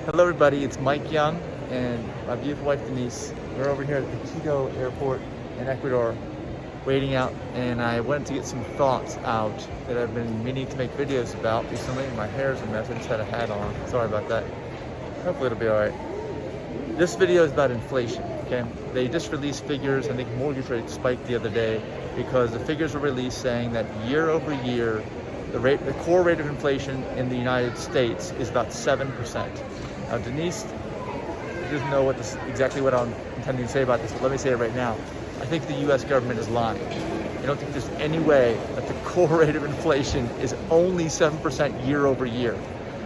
Hello everybody, it's Mike Young and my beautiful wife Denise. We're over here at the Quito airport in Ecuador waiting out, and I wanted to get some thoughts out that I've been meaning to make videos about recently. My hair's a mess, I just had a hat on. Sorry about that. Hopefully it'll be alright. This video is about inflation, okay? They just released figures. I think mortgage rates spiked the other day because the figures were released saying that year over year, the core rate of inflation in the United States is about 7%. Now, Denise doesn't know exactly what I'm intending to say about this, but let me say it right now. I think the U.S. government is lying. I don't think there's any way that the core rate of inflation is only 7% year over year.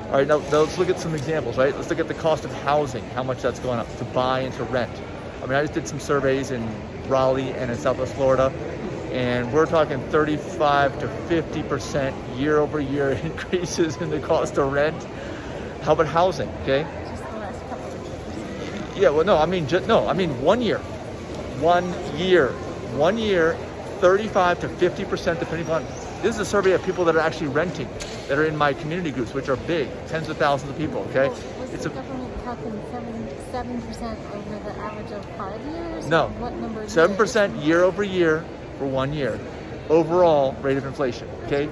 All right, now let's look at some examples, right? Let's look at the cost of housing, how much that's going up to buy and to rent. I mean, I just did some surveys in Raleigh and in Southwest Florida, and we're talking 35 to 50% year over year increases in the cost of rent. How about housing, okay? Just the last couple of years. Yeah, well, no, I mean 1 year. 1 year, 35 to 50% depending on, this is a survey of people that are actually renting, that are in my community groups, which are big, tens of thousands of people, okay? Well, was the government calculating 7% over the average of 5 years? No, what number? 7% year over year for 1 year. Overall rate of inflation, okay?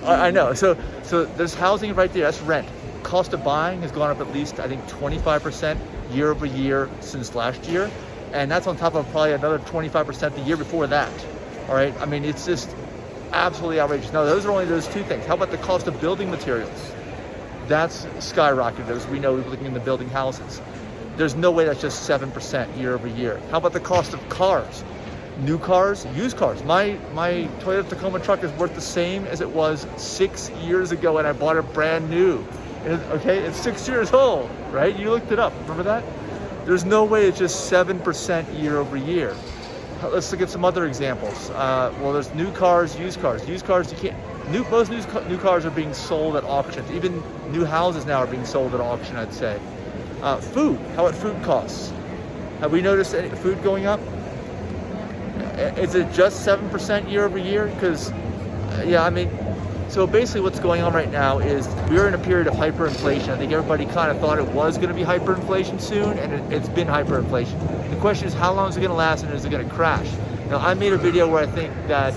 I know, so there's housing right there, that's rent. Cost of buying has gone up at least, I think, 25% year over year since last year. And that's on top of probably another 25% the year before that. All right, I mean, it's just absolutely outrageous. Now, those are only those two things. How about the cost of building materials? That's skyrocketed, as we know, looking into building houses. There's no way that's just 7% year over year. How about the cost of cars? New cars, used cars. My Toyota Tacoma truck is worth the same as it was 6 years ago when I bought it brand new. Okay, it's 6 years old, right? You looked it up, remember that? There's no way it's just 7% year over year. Let's look at some other examples. Well, there's new cars, used cars. Used cars, you can't, most new cars are being sold at auctions. Even new houses now are being sold at auction, I'd say. Food, how about food costs? Have we noticed any food going up? Is it just 7% year over year? Because, yeah, I mean, so basically what's going on right now is we're in a period of hyperinflation. I think everybody kind of thought it was going to be hyperinflation soon, and it's been hyperinflation. The question is, how long is it going to last, and is it going to crash? Now, I made a video where I think that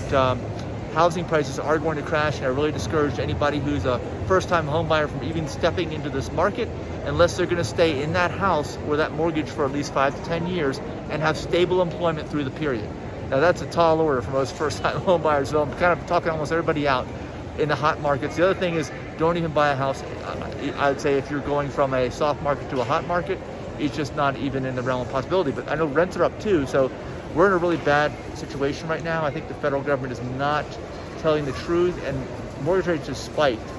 housing prices are going to crash, and I really discourage anybody who's a first-time home buyer from even stepping into this market unless they're going to stay in that house or that mortgage for at least 5 to 10 years and have stable employment through the period. Now, that's a tall order for most first-time home buyers, so I'm kind of talking almost everybody out in the hot markets. The other thing is, don't even buy a house. I'd say if you're going from a soft market to a hot market, it's just not even in the realm of possibility. But I know rents are up too, so we're in a really bad situation right now. I think the federal government is not telling the truth, and mortgage rates just spiked.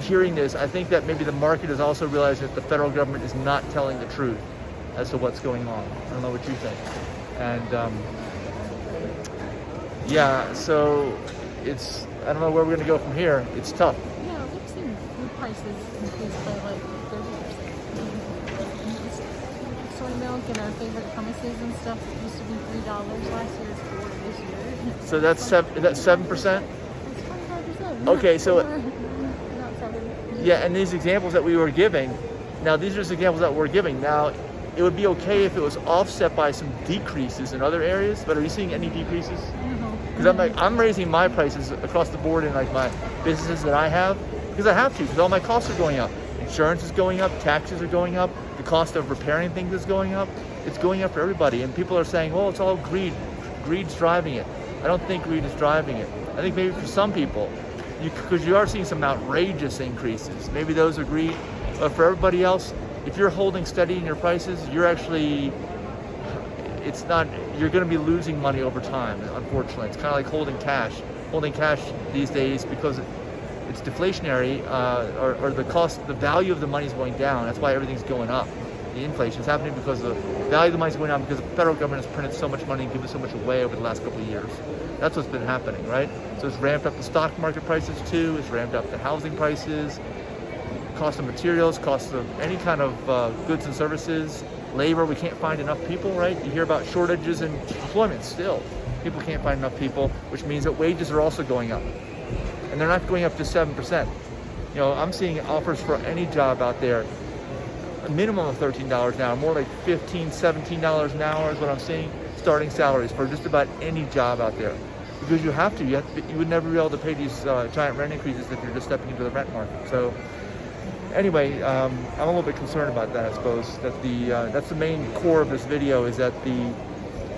Hearing this, I think that maybe the market is also realizing that the federal government is not telling the truth as to what's going on. I don't know what you think. And yeah, so I don't know where we're going to go from here. It's tough. Yeah, we've seen food prices increase by like 30%. Soy milk and our favorite hummuses and stuff that used to be $3 last year is $4 this year. So that's 7%? That's 25%. Okay, so Not 7. yeah, and these examples that we were giving, now these are just examples that we're giving. Now, it would be okay if it was offset by some decreases in other areas, but are you seeing any decreases? Because I'm raising my prices across the board in like my businesses that I have, because I have to, because all my costs are going up. Insurance is going up, taxes are going up, the cost of repairing things is going up. It's going up for everybody, and people are saying, well, it's all greed. Greed's driving it. I don't think greed is driving it. I think maybe for some people, because you are seeing some outrageous increases, maybe those are greed, but for everybody else, if you're holding steady in your prices, you're actually, you're going to be losing money over time, unfortunately. It's kind of like holding cash. Holding cash these days, because it's deflationary, or the value of the money is going down. That's why everything's going up. The inflation is happening because the value of the money is going down because the federal government has printed so much money and given so much away over the last couple of years. That's what's been happening, right? So it's ramped up the stock market prices too. It's ramped up the housing prices, cost of materials, cost of any kind of goods and services. Labor, we can't find enough people, right? You hear about shortages in employment still. People can't find enough people, which means that wages are also going up. And they're not going up to 7%. You know, I'm seeing offers for any job out there a minimum of $13 an hour, more like $15, $17 an hour is what I'm seeing, starting salaries for just about any job out there. Because you have to, you would never be able to pay these giant rent increases if you're just stepping into the rent market. So anyway, I'm a little bit concerned about that, I suppose. That's the main core of this video, is that the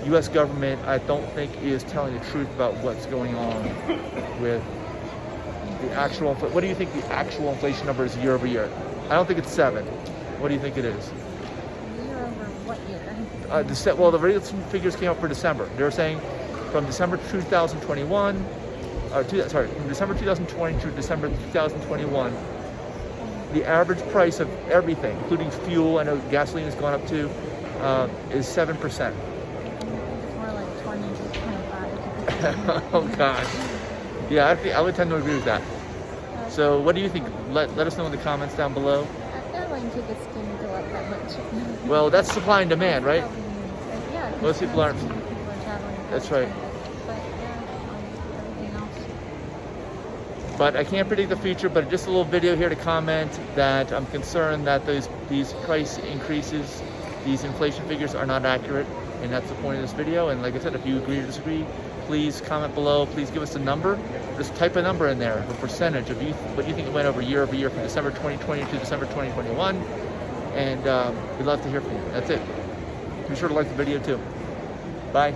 U.S. government, I don't think, is telling the truth about what's going on with the actual, what do you think the actual inflation number is year over year? I don't think it's 7. What do you think it is? Year over what year? Well, the recent figures came out for December. They were saying from December 2021, from December 2020 to December 2021, the average price of everything, including fuel, I know gasoline has gone up too, is 7%. It's more like 20 to 25. Oh God. Yeah, I would tend to agree with that. So what do you think? Let us know in the comments down below. Airline tickets didn't go up that much. Well, that's supply and demand, right? Yeah, Most people aren't. people are traveling. That's right. But yeah, everything else. But I can't predict the future, but just a little video here to comment that I'm concerned that these price increases, these inflation figures are not accurate, and that's the point of this video. And like I said, if you agree or disagree, please comment below. Please give us a number. Just type a number in there, a percentage of what you think it went over year from December 2020 to December 2021. And we'd love to hear from you. That's it. Be sure to like the video too. Bye.